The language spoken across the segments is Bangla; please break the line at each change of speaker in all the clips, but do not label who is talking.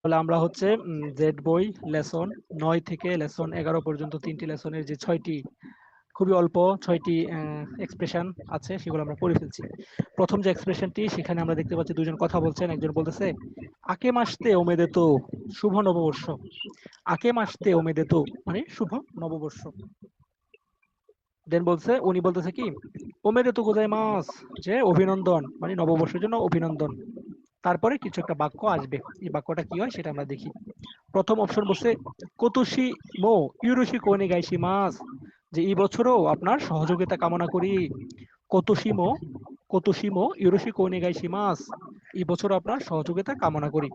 আমরা হচ্ছে জেড বই লেসন ৯ থেকে লেসন ১১ পর্যন্ত ৩টি লেসনের যে ৬টি খুবই অল্প ৬টি এক্সপ্রেশন আছে সেগুলো আমরা পড়ে ফেলছি। প্রথম যে এক্সপ্রেশনটি সেখানে আমরা দেখতে পাচ্ছি দুজন কথা বলছেন। একজন বলতেছে আকে মাসতে ওমেদে তো, শুভ নববর্ষ। আকে মাসতে ওমেদে তো মানে শুভ নববর্ষ। দেন বলছে উনি বলতেছে কি ওমেদে তো গোজাইমাস, যে অভিনন্দন মানে নববর্ষের জন্য অভিনন্দন। তারপরে কিছু একটা বাক্য আসবে, এই বাক্যটা কি হয় সেটা আমরা দেখি। প্রথম অপশন বলছে কোতোশি মো ইউরোশি কোনে গাইশি মাস, যে এই বছরও আপনার সহযোগিতা কামনা করি। কোতোশিমো কোতোশিমো ইউরোশি কোনে গাইশি মাস, এই বছরও আপনার সহযোগিতা কামনা করি।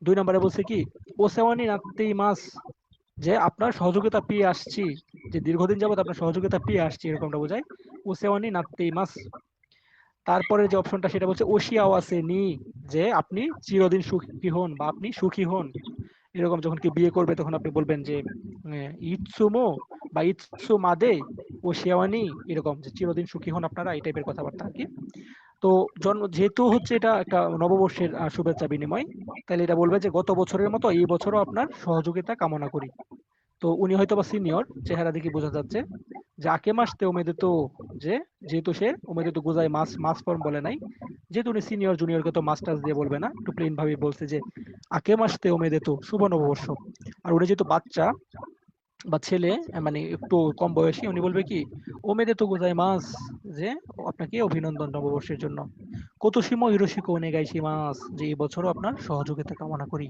২ নম্বরে বলছে কি ওসেওয়ানি নাত্তেই মাস, যে আপনার সহযোগিতা পেয়ে আসছি, যে দীর্ঘদিন যাবত আপনার সহযোগিতা পেয়ে আসছি এরকমটা বোঝায় ওসেওয়ানি নাত্তেই মাস। তারপরে যে অপশনটা সেটা বলছে ওশিয়াওয়াসে নি, যে আপনি চিরদিন সুখী হন বা আপনি সুখী হন। এরকম যখন কেউ বিয়ে করবে তখন আপনি বলবেন যে ইৎসুমো বা ইৎসু মাদে ও শেওয়ানি, এরকম যে চিরদিন সুখী হন আপনারা, এই টাইপের কথাবার্তা আর কি। তো জন্ম যেহেতু হচ্ছে এটা একটা নববর্ষের শুভেচ্ছা বিনিময়, তাহলে এটা বলবে যে গত বছরের মতো এই বছরও আপনার সহযোগিতা কামনা করি। তো উনি হয়তো বা সিনিয়র, চেহারা দেখে বোঝা যাচ্ছে যে আকে মাসতে ওমেদে তো, যে যেহেতু সে ওমেদে তো গোজায় মাস মাস ফর্ম বলে নাই, যেহেতু উনি সিনিয়র জুনিয়রকে তো মাস্টার্স দিয়ে বলবে না, একটু প্লেন ভাবে বলছে যে আকে মাসতে ওমেদে তো শুভ নববর্ষ। আর উনি যেহেতু বাচ্চা বা ছেলে, মানে একটু কম বয়সী, উনি বলবে কি ওমেদে তো গোজাই মাস, যে আপনাকে অভিনন্দন নববর্ষের জন্য। কোতোশিমো হিরোশিকো ওনেগাইশি মাস, যে এই বছরও আপনার সহযোগিতা কামনা করি।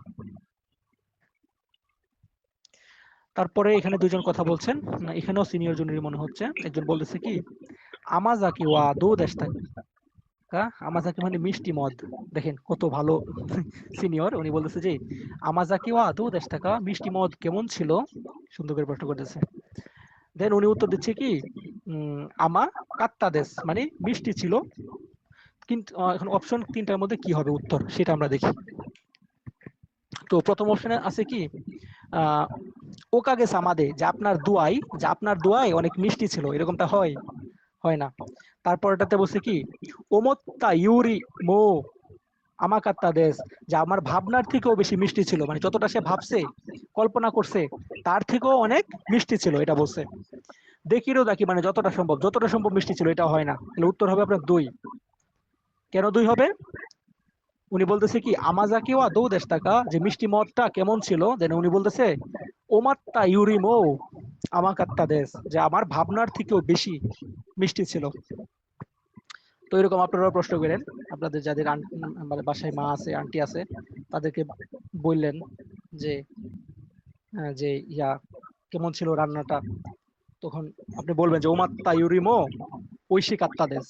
তারপরে এখানে দুজন কথা বলছেন, এখানেও সিনিয়র জুনিয়র মনে হচ্ছে। একজন বলতেছে কি আমাজাকি ওয়া দো দেশটা, আমাজাকি মানে মিষ্টি মদ। দেখেন কত ভালো সিনিয়র, উনি বলতেছে যে আমাজাকি ওয়া দো দেশটা, মিষ্টি মদ কেমন ছিল, সুন্দর করে প্রশ্ন করতেছে। দেন উনি উত্তর দিচ্ছে কি আমা কাত্তা দেশ মানে মিষ্টি ছিল। কিন্তু এখন অপশন তিনটার মধ্যে কি হবে উত্তর সেটা আমরা দেখি। তো প্রথম অপশনে আছে কি আহ ওকাগে সামাদে, যে আপনার দোয়াই, যে আপনার দোয়াই অনেক মিষ্টি ছিল, এরকমটা হয়? হয় না। তারপরটাতে বলছে কি ওমত্তা ইউরি মো আমাকাত্তা দেশ, যে আমার ভাবনার থেকেও বেশি মিষ্টি ছিল, মানে যতটা সে ভাবছে কল্পনা করছে তার থেকেও অনেক মিষ্টি ছিল, এটা বলছে। দেখিরও দেখি মানে যতটা সম্ভব মিষ্টি ছিল, এটা হয় না। তাহলে উত্তর হবে আপনার ২। কেন ২ হবে? উনি বলতেছে কি আমাজাকিওয়া দৌ দেশ টাকা, যে মিষ্টি মদটা কেমন ছিল, দেন উনি বলতেছে ওমাত্তা ইউরিমো আমাকাত্তা দেশ, যে আমার ভাবনার থেকেও বেশি মিষ্টি ছিল। তো এরকম আপনারাও প্রশ্ন করেন, আপনাদের যাদের মানে বাসায় মা আছে আন্টি আছে তাদেরকে বললেন যে যে ইয়া কেমন ছিল রান্নাটা, তখন আপনি বলবেন যে ওমাত্তা ইউরিমো ঐশী কাত্তা দেশ,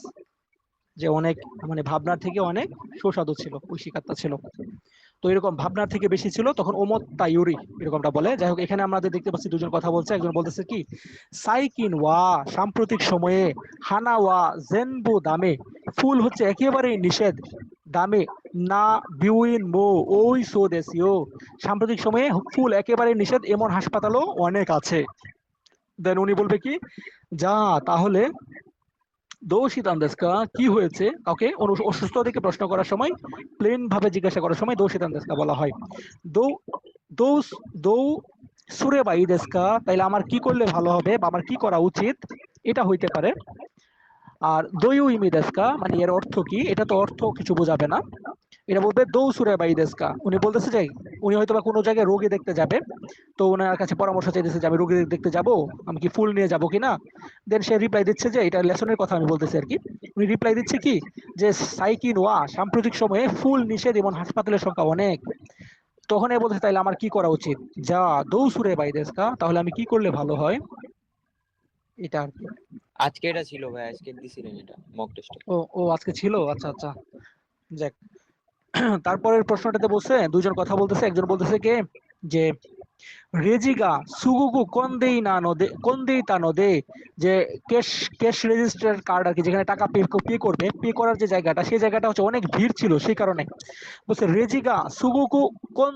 যে অনেক মানে ভাবনার থেকে অনেক সুস্বাদু ছিল, ঐশিকাত্তা ছিল। তো এরকম ভাবনার থেকে বেশি ছিল তখন ওমত্তা ইউরি এরকমটা বলে। যাই হোক, এখানে আমাদের দেখতে পাচ্ছি দুজন কথা বলছে। একজন বলতেছে কি সাইকিন ওয়া, সাম্প্রতিক সময়ে, হানা ওয়া জেনবু দামে, ফুল হচ্ছে একেবারেই নিষেধ, দামে না বিউইন মো ওই সো দেশিও, সাম্প্রতিক সময়ে ফুল একেবারে নিষেধ এমন হাসপাতালও অনেক আছে। দেন উনি বলবে কি যা তাহলে দোষিত আন্দেস্কা, কি হয়েছে, কাউকে অসুস্থ দিকে প্রশ্ন করার সময় প্লেন ভাবে জিজ্ঞাসা করার সময় দোষিত আন্দেস্কা বলা হয়। দৌ দৌ দৌ সুরে বা ইদেস্কা, তাইলে আমার কি করলে ভালো হবে বা আমার কি করা উচিত, এটা হইতে পারে। আর দইউ ইমিদেস্কা মানে এর অর্থ কি, এটা তো অর্থ কিছু বোঝাবে না, এটা বলবে দৌ সুরে বা ইদেস্কা। উনি বলতেছে যে উনি হয়তো বা কোনো জায়গায় রোগী দেখতে যাবে, তো ওনার কাছে পরামর্শ চাইতেছে যে আমি রোগী দেখতে যাব, আমি কি ফুল নিয়ে যাব কিনা। দেন সে রিপ্লাই দিচ্ছে যে এটা লেসনের কথা আমি বলতেছি আর কি। উনি রিপ্লাই দিচ্ছে কি যে সাইকিন ওয়া, সাম্প্রতিক সময়ে ফুল নিষেধ এমন হাসপাতালের সংখ্যা অনেক। তখন এ বলতেছে তাইলে আমার কি করা উচিত, যা দৌসুরে বাইদেস্কা, তাহলে আমি কি করলে ভালো হয়, এটা আর কি।
আজকে এটা ছিল ভাই, আজকে দিছিলেন এটা মক টেস্টে।
ও ও আজকে ছিল, আচ্ছা আচ্ছা, যাক। তারপরের প্রশ্নটাতে বলছে দুজন কথা বলতেছে। একজন বলতেছে কে যে রেজিগা সুগুগু কোন দেই তা নদে, যে ক্যাশ ক্যাশ রেজিস্টার কার্ড আর কি, যেখানে টাকা পে করবে, পে করার যে জায়গাটা সেই জায়গাটা হচ্ছে অনেক ভিড় ছিল সেই কারণে। বলছে রেজিগা সুগুগু কোন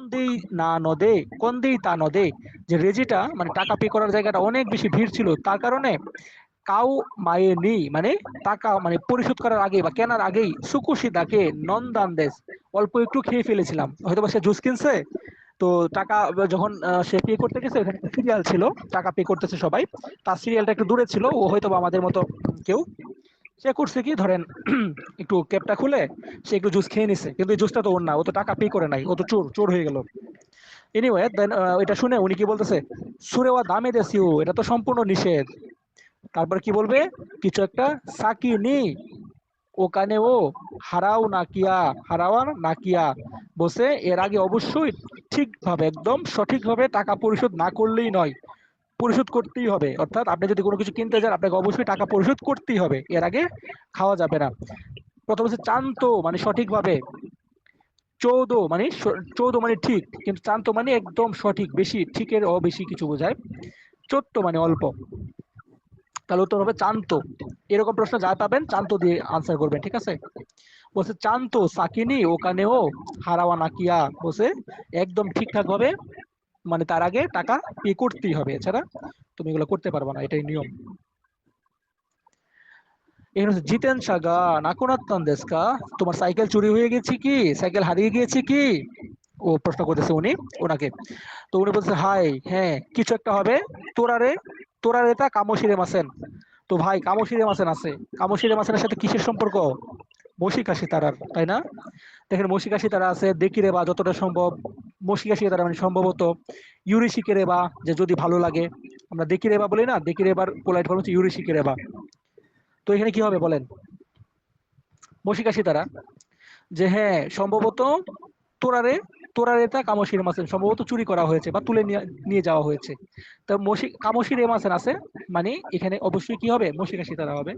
দেই তা নদে, যে রেজিটা মানে টাকা পে করার জায়গাটা অনেক বেশি ভিড় ছিল তার কারণে কাউ মায়ে নেই মানে টাকা মানে পরিশোধ করার আগে বা কেনার আগেই সুকুশিদাকে নন্দান দেশ, অল্প একটু খেয়ে ফেলেছিলাম, হয়তো বা সে জুস কিনছে, তো টাকা যখন সে পে করতে গেছে, ওখানে একটা সিরিয়াল ছিল, টাকা পে করতেছে সবাই, তার সিরিয়ালটা একটু দূরে ছিল, ও হয়তো বা আমাদের মতো কেউ। সে করছে কি ধরেন একটু ক্যাপটা খুলে সে একটু জুস খেয়ে নিছে, কিন্তু এই জুসটা তো ওর না, ও তো টাকা পে করে নাই, ও তো চোর, চোর হয়ে গেল। এনিওয়ে দেন এটা শুনে উনি কি বলতেছে, সুরেওয়া দামে দেসিউ, এটা তো সম্পূর্ণ নিষেধ। তারপর কি বলবে, কিছু একটা সাকি নি ওখানে ও হারাও না কিয়া, হারাওয়া না কিয়া, বসে এর আগে অবশ্যই ঠিকভাবে একদম সঠিকভাবে টাকা পরিশোধ না করলেই নয়, পরিশোধ করতেই হবে। অর্থাৎ আপনি যদি কোনো কিছু কিনতে যান, আপনাকে অবশ্যই টাকা পরিশোধ করতেই হবে, এর আগে খাওয়া যাবে না। প্রথম হচ্ছে চান্ত মানে সঠিকভাবে, চৌদ্দ মানে চৌদ্দ মানে ঠিক, কিন্তু চান্ত মানে একদম সঠিক, বেশি, ঠিকের বেশি কিছু বোঝায়। চোট্ট মানে অল্প। তাহলে উত্তর হবে চান্ত। এরকম প্রশ্ন যা পাবেন চান্ত দিয়ে আনসার করবেন, ঠিক আছে? বলছে চান্ত সাকিনি ওখানেও হারাওয়া নাকিয়া, বলছে একদম ঠিকঠাক ভাবে, মানে তার আগে টাকা পে করতেই হবে, এছাড়া তুমি এগুলো করতে পারবে না, এটাই নিয়ম। এখানে হচ্ছে জিতেন সাগা নাকুনাত্তান দেশকা, তোমার সাইকেল চুরি হয়ে গেছে কি, সাইকেল হারিয়ে গিয়েছে কি, ও প্রশ্ন করতেছে উনি ওনাকে। তো উনি বলছে হাই, হ্যাঁ কিছু একটা হবে, তোরারে, তোরারে তা কামোশিরে মাসেন। তো ভাই কামোশিরে মাসেন আছে, কামোশিরে মাসেনের সাথে কিসের সম্পর্ক? মশিকাশি তারার, তাই না? দেখেন মশিকাশি তারা আছে, দেকিরে বা যতটা সম্ভব, মশিকাশি তারা মানে সম্ভবত, ইউরিশিকে বা যে যদি ভালো লাগে, আমরা দেকিরে বা বলি না, দেকিরে এবার পোলাইট ফর্ম হচ্ছে ইউরিশিকে বা। তো এখানে কি হবে বলেন, মশিকাশি তারা, যে হ্যাঁ সম্ভবত তোরারে, তোরারে তা কামশির মাসেন, সম্ভবত চুরি করা হয়েছে বা তুলে নিয়ে নিয়ে যাওয়া হয়েছে। তো কামশির এমাসেন আছে, মানে এখানে অবশ্যই কি হবে, মশিকাশি তারা হবে।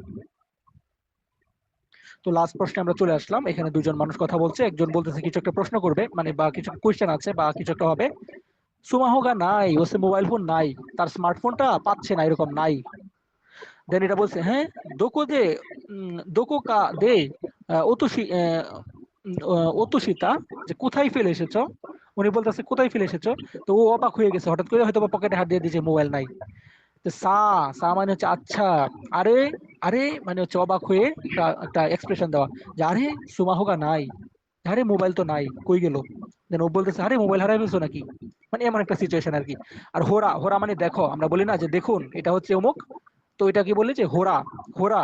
তো লাস্ট প্রশ্নে আমরা চলে আসলাম, এখানে দুজন মানুষ কথা বলছে, একজন বলতেছে কিছু একটা প্রশ্ন করবে, মানে বা কিছু কোয়েশ্চেন আছে বা কিছু একটা হবে। সুমাহোগা নাই, ওসে মোবাইল ফোন নাই, তার স্মার্টফোনটা পাচ্ছে না, এরকম নাই। দেন এটা বলছে হ্যাঁ দোকো দে, দোকো কা দে, অতুষি, অতুষিতা, যে কোথায় ফেলে এসেছো। উনি বলতেছে কোথায় ফেলে এসেছো। তো ও অবাক হয়ে গেছে, হঠাৎ করে হয়তো পকেটে হাত দিয়ে দিয়েছে, মোবাইল নাই। তো সা, সা মানে হচ্ছে আচ্ছা, আরে, আরে মানে হচ্ছে অবাক হয়ে একটা একটা এক্সপ্রেশন দেওয়া, যে আরে সুমাহোগা নাই, আরে মোবাইল তো নাই, কই গেল। দেন ও বলতেছে আরে মোবাইল হারাই ফেলছো নাকি, মানে এমন একটা সিচুয়েশন আর কি। আর হোরা, হোরা মানে দেখো, আমরা বলি না যে দেখুন এটা হচ্ছে অমুক, তো এটা কি বলে যে হোরা, হোরা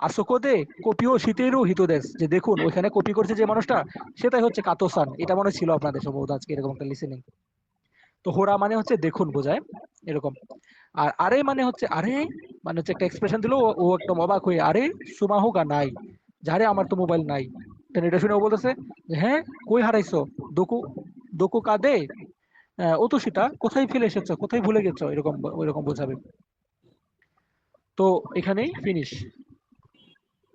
আসোকোদে কপিও শীতেরও হিতোদেশ, যে দেখুন ওইখানে কপি করছে যে মানুষটা, সেটাই হচ্ছে কাতোসান। এটা মনে ছিল আপনাদের সম্ভবত আজকে এরকম একটা লিসেনিং। তো হোরা মানে হচ্ছে দেখুন বোঝায়, এরকম। আর আরে মানে হচ্ছে আরে, মানে হচ্ছে একটা এক্সপ্রেশন দিল, ও ও একদম অবাক হয়ে, আরে সুমাহুগা নাই, যারে আমার তো মোবাইল নাই। দেন এটা শুনে ও বলতেছে যে হ্যাঁ কই হারাইছো, দোকু, দোকু কাদে, অতুষিতা কোথায় ফেলে এসেছো, কোথায় ভুলে গেছো, এরকম ওইরকম বোঝাবে। তো এখানেই ফিনিশ।